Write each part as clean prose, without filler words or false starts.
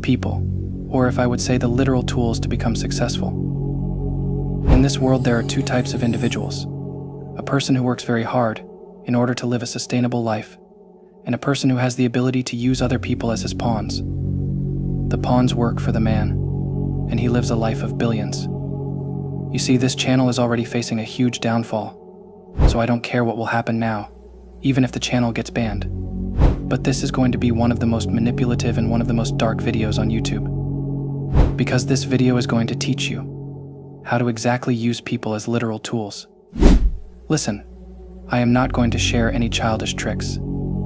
people, or if I would say the literal tools to become successful. In this world, there are two types of individuals: a person who works very hard in order to live a sustainable life, and a person who has the ability to use other people as his pawns. The pawns work for the man, and he lives a life of billions. You see, this channel is already facing a huge downfall, so I don't care what will happen now, even if the channel gets banned. But this is going to be one of the most manipulative and one of the most dark videos on YouTube. Because this video is going to teach you how to exactly use people as literal tools. Listen, I am not going to share any childish tricks.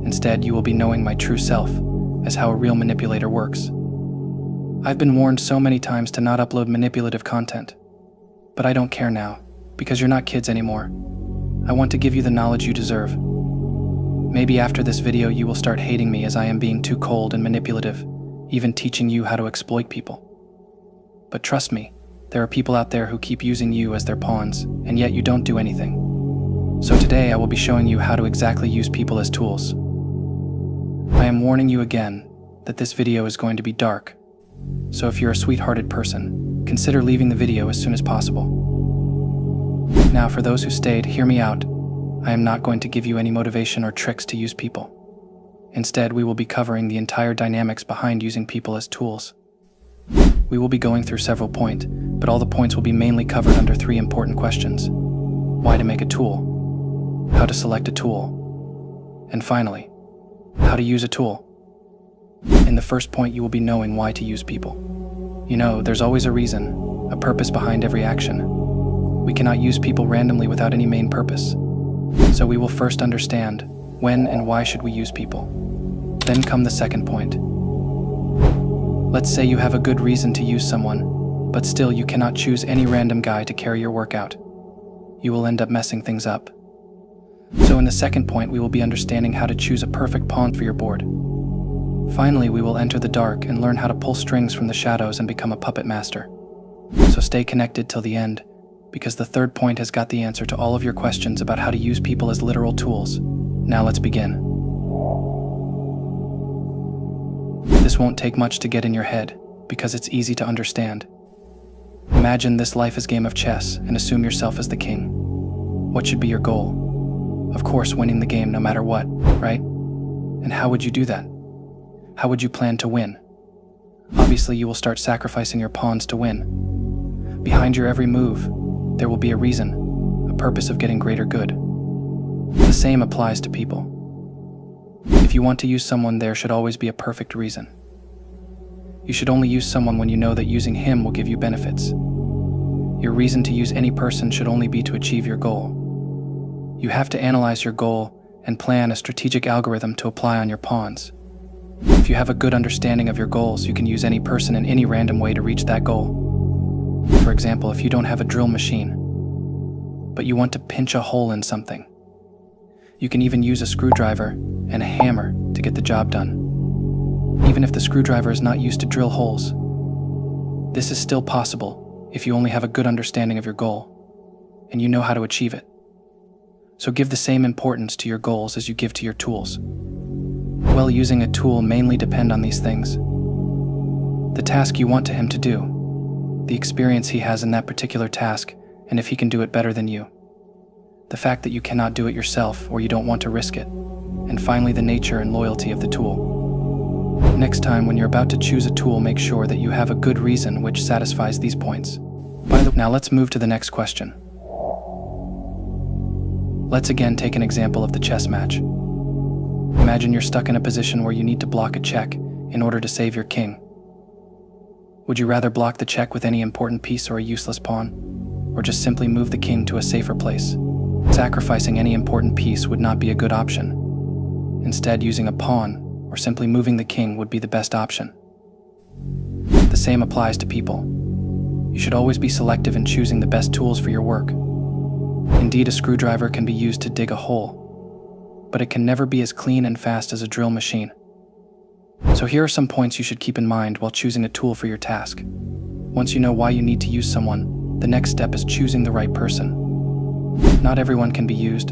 Instead, you will be knowing my true self as how a real manipulator works. I've been warned so many times to not upload manipulative content, but I don't care now, because you're not kids anymore. I want to give you the knowledge you deserve. Maybe after this video you will start hating me as I am being too cold and manipulative, even teaching you how to exploit people. But trust me, there are people out there who keep using you as their pawns, and yet you don't do anything. So today I will be showing you how to exactly use people as tools. I am warning you again that this video is going to be dark, so if you're a sweet-hearted person, consider leaving the video as soon as possible. Now, for those who stayed, hear me out. I am not going to give you any motivation or tricks to use people. Instead, we will be covering the entire dynamics behind using people as tools. We will be going through several points, but all the points will be mainly covered under 3 important questions: why to make a tool, how to select a tool, and finally, how to use a tool. In the first point, you will be knowing why to use people. You know, there's always a reason, a purpose behind every action. We cannot use people randomly without any main purpose. So we will first understand when and why should we use people. Then come the second point. Let's say you have a good reason to use someone, but still you cannot choose any random guy to carry your work out. You will end up messing things up. So in the second point, we will be understanding how to choose a perfect pawn for your board. Finally, we will enter the dark and learn how to pull strings from the shadows and become a puppet master. So stay connected till the end, because the third point has got the answer to all of your questions about how to use people as literal tools. Now let's begin. This won't take much to get in your head, because it's easy to understand. Imagine this life is a game of chess and assume yourself as the king. What should be your goal? Of course, winning the game no matter what, right? And how would you do that? How would you plan to win? Obviously, you will start sacrificing your pawns to win. Behind your every move, there will be a reason, a purpose of getting greater good. The same applies to people. If you want to use someone, there should always be a perfect reason. You should only use someone when you know that using him will give you benefits. Your reason to use any person should only be to achieve your goal. You have to analyze your goal and plan a strategic algorithm to apply on your pawns. If you have a good understanding of your goals, you can use any person in any random way to reach that goal. For example, if you don't have a drill machine, but you want to pinch a hole in something, you can even use a screwdriver and a hammer to get the job done. Even if the screwdriver is not used to drill holes, this is still possible if you only have a good understanding of your goal and you know how to achieve it. So give the same importance to your goals as you give to your tools. Well, using a tool mainly depend on these things: the task you want him to do, the experience he has in that particular task, and if he can do it better than you, the fact that you cannot do it yourself or you don't want to risk it, and finally the nature and loyalty of the tool. Next time when you're about to choose a tool, make sure that you have a good reason which satisfies these points. Now let's move to the next question. Let's again take an example of the chess match. Imagine you're stuck in a position where you need to block a check in order to save your king. Would you rather block the check with any important piece or a useless pawn, or just simply move the king to a safer place? Sacrificing any important piece would not be a good option. Instead, using a pawn or simply moving the king would be the best option. The same applies to people. You should always be selective in choosing the best tools for your work. Indeed, a screwdriver can be used to dig a hole, but it can never be as clean and fast as a drill machine. So here are some points you should keep in mind while choosing a tool for your task. Once you know why you need to use someone, the next step is choosing the right person. Not everyone can be used.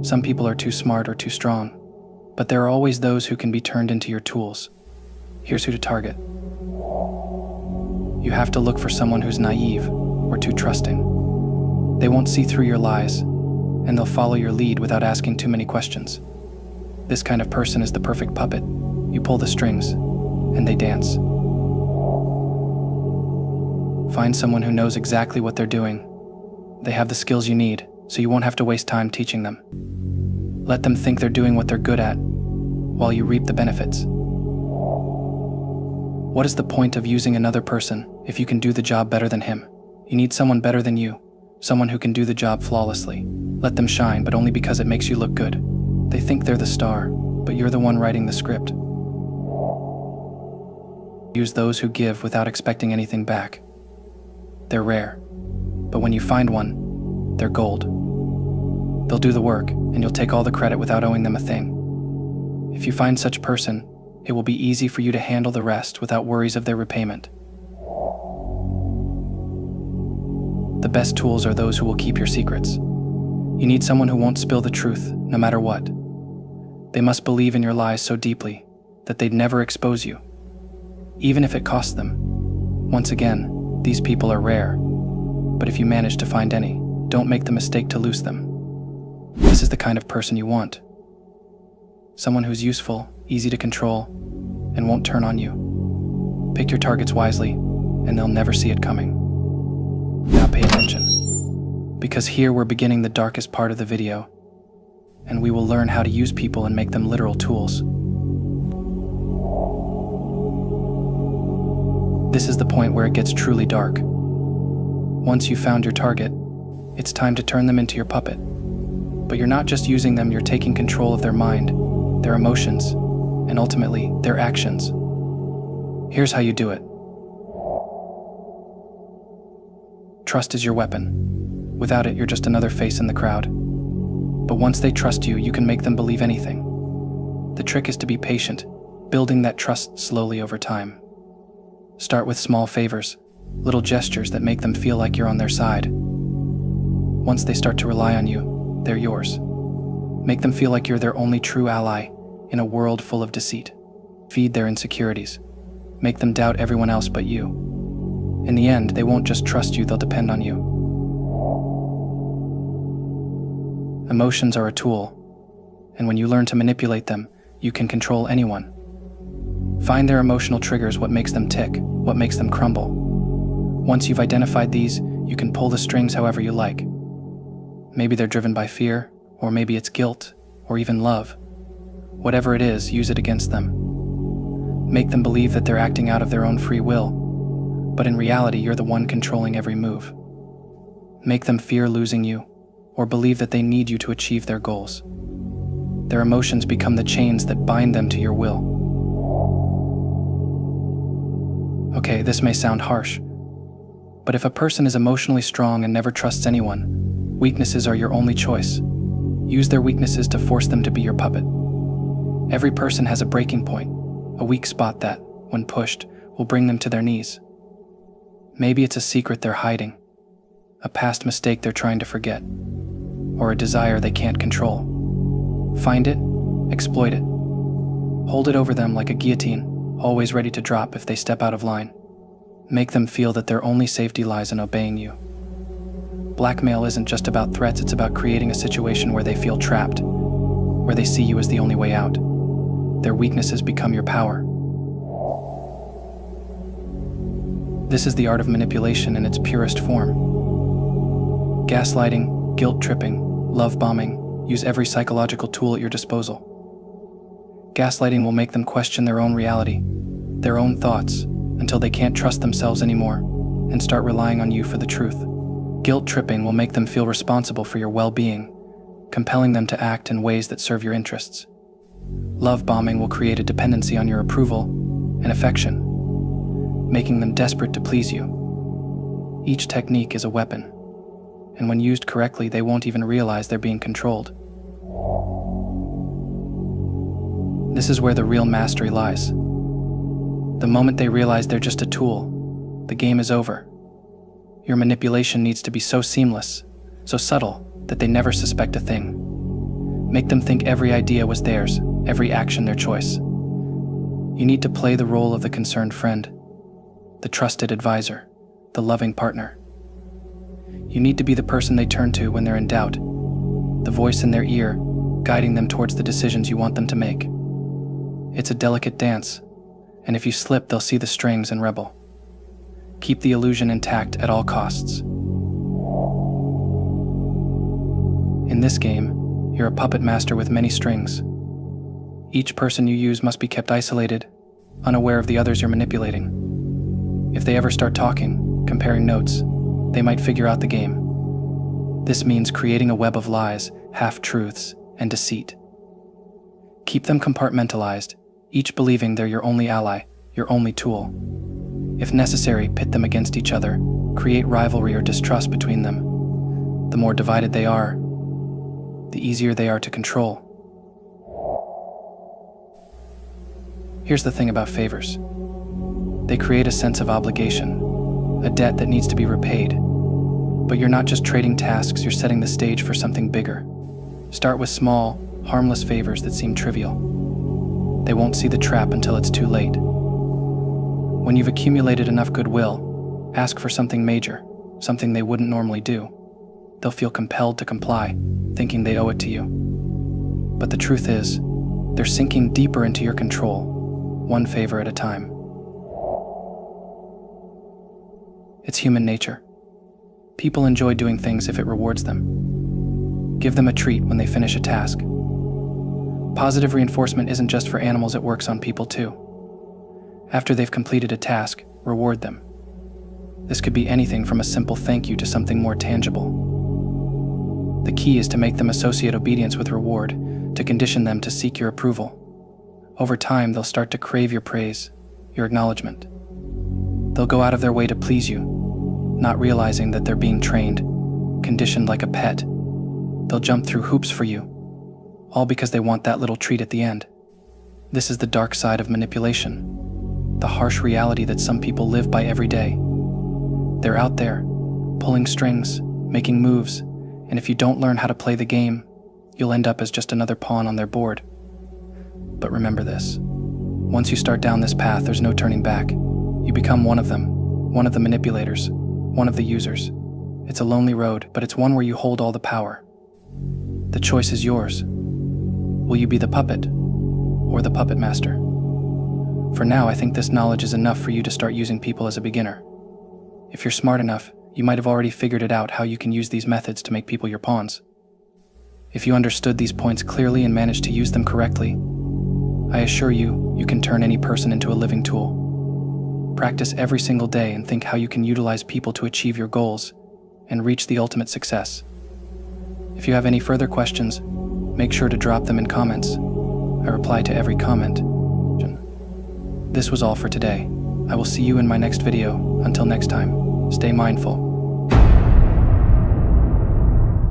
Some people are too smart or too strong, but there are always those who can be turned into your tools. Here's who to target. You have to look for someone who's naive or too trusting. They won't see through your lies, and they'll follow your lead without asking too many questions. This kind of person is the perfect puppet. You pull the strings, and they dance. Find someone who knows exactly what they're doing. They have the skills you need, so you won't have to waste time teaching them. Let them think they're doing what they're good at, while you reap the benefits. What is the point of using another person if you can do the job better than him? You need someone better than you, someone who can do the job flawlessly. Let them shine, but only because it makes you look good. They think they're the star, but you're the one writing the script. Use those who give without expecting anything back. They're rare, but when you find one, they're gold. They'll do the work, and you'll take all the credit without owing them a thing. If you find such person, it will be easy for you to handle the rest without worries of their repayment. The best tools are those who will keep your secrets. You need someone who won't spill the truth, no matter what. They must believe in your lies so deeply that they'd never expose you, even if it costs them. Once again, these people are rare, but if you manage to find any, don't make the mistake to lose them. This is the kind of person you want. Someone who's useful, easy to control, and won't turn on you. Pick your targets wisely, and they'll never see it coming. Now pay attention, because here we're beginning the darkest part of the video, and we will learn how to use people and make them literal tools. This is the point where it gets truly dark. Once you've found your target, it's time to turn them into your puppet. But you're not just using them, you're taking control of their mind, their emotions, and ultimately, their actions. Here's how you do it. Trust is your weapon. Without it, you're just another face in the crowd. But once they trust you, you can make them believe anything. The trick is to be patient, building that trust slowly over time. Start with small favors, little gestures that make them feel like you're on their side. Once they start to rely on you, they're yours. Make them feel like you're their only true ally in a world full of deceit. Feed their insecurities. Make them doubt everyone else but you. In the end, they won't just trust you, they'll depend on you. Emotions are a tool, and when you learn to manipulate them, you can control anyone. Find their emotional triggers, what makes them tick, what makes them crumble. Once you've identified these, you can pull the strings however you like. Maybe they're driven by fear, or maybe it's guilt, or even love. Whatever it is, use it against them. Make them believe that they're acting out of their own free will, but in reality, you're the one controlling every move. Make them fear losing you, or believe that they need you to achieve their goals. Their emotions become the chains that bind them to your will. Okay, this may sound harsh, but if a person is emotionally strong and never trusts anyone, weaknesses are your only choice. Use their weaknesses to force them to be your puppet. Every person has a breaking point, a weak spot that, when pushed, will bring them to their knees. Maybe it's a secret they're hiding, a past mistake they're trying to forget, or a desire they can't control. Find it, exploit it. Hold it over them like a guillotine, always ready to drop if they step out of line. Make them feel that their only safety lies in obeying you. Blackmail isn't just about threats, it's about creating a situation where they feel trapped, where they see you as the only way out. Their weaknesses become your power. This is the art of manipulation in its purest form. Gaslighting, guilt tripping, love bombing, use every psychological tool at your disposal. Gaslighting will make them question their own reality, their own thoughts, until they can't trust themselves anymore and start relying on you for the truth. Guilt tripping will make them feel responsible for your well-being, compelling them to act in ways that serve your interests. Love bombing will create a dependency on your approval and affection, making them desperate to please you. Each technique is a weapon, and when used correctly, they won't even realize they're being controlled. This is where the real mastery lies. The moment they realize they're just a tool, the game is over. Your manipulation needs to be so seamless, so subtle, that they never suspect a thing. Make them think every idea was theirs, every action their choice. You need to play the role of the concerned friend, the trusted advisor, the loving partner. You need to be the person they turn to when they're in doubt, the voice in their ear, guiding them towards the decisions you want them to make. It's a delicate dance, and if you slip, they'll see the strings and rebel. Keep the illusion intact at all costs. In this game, you're a puppet master with many strings. Each person you use must be kept isolated, unaware of the others you're manipulating. If they ever start talking, comparing notes, they might figure out the game. This means creating a web of lies, half-truths, and deceit. Keep them compartmentalized, each believing they're your only ally, your only tool. If necessary, pit them against each other, create rivalry or distrust between them. The more divided they are, the easier they are to control. Here's the thing about favors. They create a sense of obligation, a debt that needs to be repaid. But you're not just trading tasks, you're setting the stage for something bigger. Start with small, harmless favors that seem trivial. They won't see the trap until it's too late. When you've accumulated enough goodwill, ask for something major, something they wouldn't normally do. They'll feel compelled to comply, thinking they owe it to you. But the truth is, they're sinking deeper into your control, one favor at a time. It's human nature. People enjoy doing things if it rewards them. Give them a treat when they finish a task. Positive reinforcement isn't just for animals, it works on people too. After they've completed a task, reward them. This could be anything from a simple thank you to something more tangible. The key is to make them associate obedience with reward, to condition them to seek your approval. Over time, they'll start to crave your praise, your acknowledgement. They'll go out of their way to please you, not realizing that they're being trained, conditioned like a pet. They'll jump through hoops for you, all because they want that little treat at the end. This is the dark side of manipulation, the harsh reality that some people live by every day. They're out there, pulling strings, making moves, and if you don't learn how to play the game, you'll end up as just another pawn on their board. But remember this, once you start down this path, there's no turning back. You become one of them, one of the manipulators, one of the users. It's a lonely road, but it's one where you hold all the power. The choice is yours. Will you be the puppet or the puppet master? For now, I think this knowledge is enough for you to start using people as a beginner. If you're smart enough, you might have already figured it out how you can use these methods to make people your pawns. If you understood these points clearly and managed to use them correctly, I assure you, you can turn any person into a living tool. Practice every single day and think how you can utilize people to achieve your goals and reach the ultimate success. If you have any further questions, make sure to drop them in comments. I reply to every comment. This was all for today. I will see you in my next video. Until next time, stay mindful.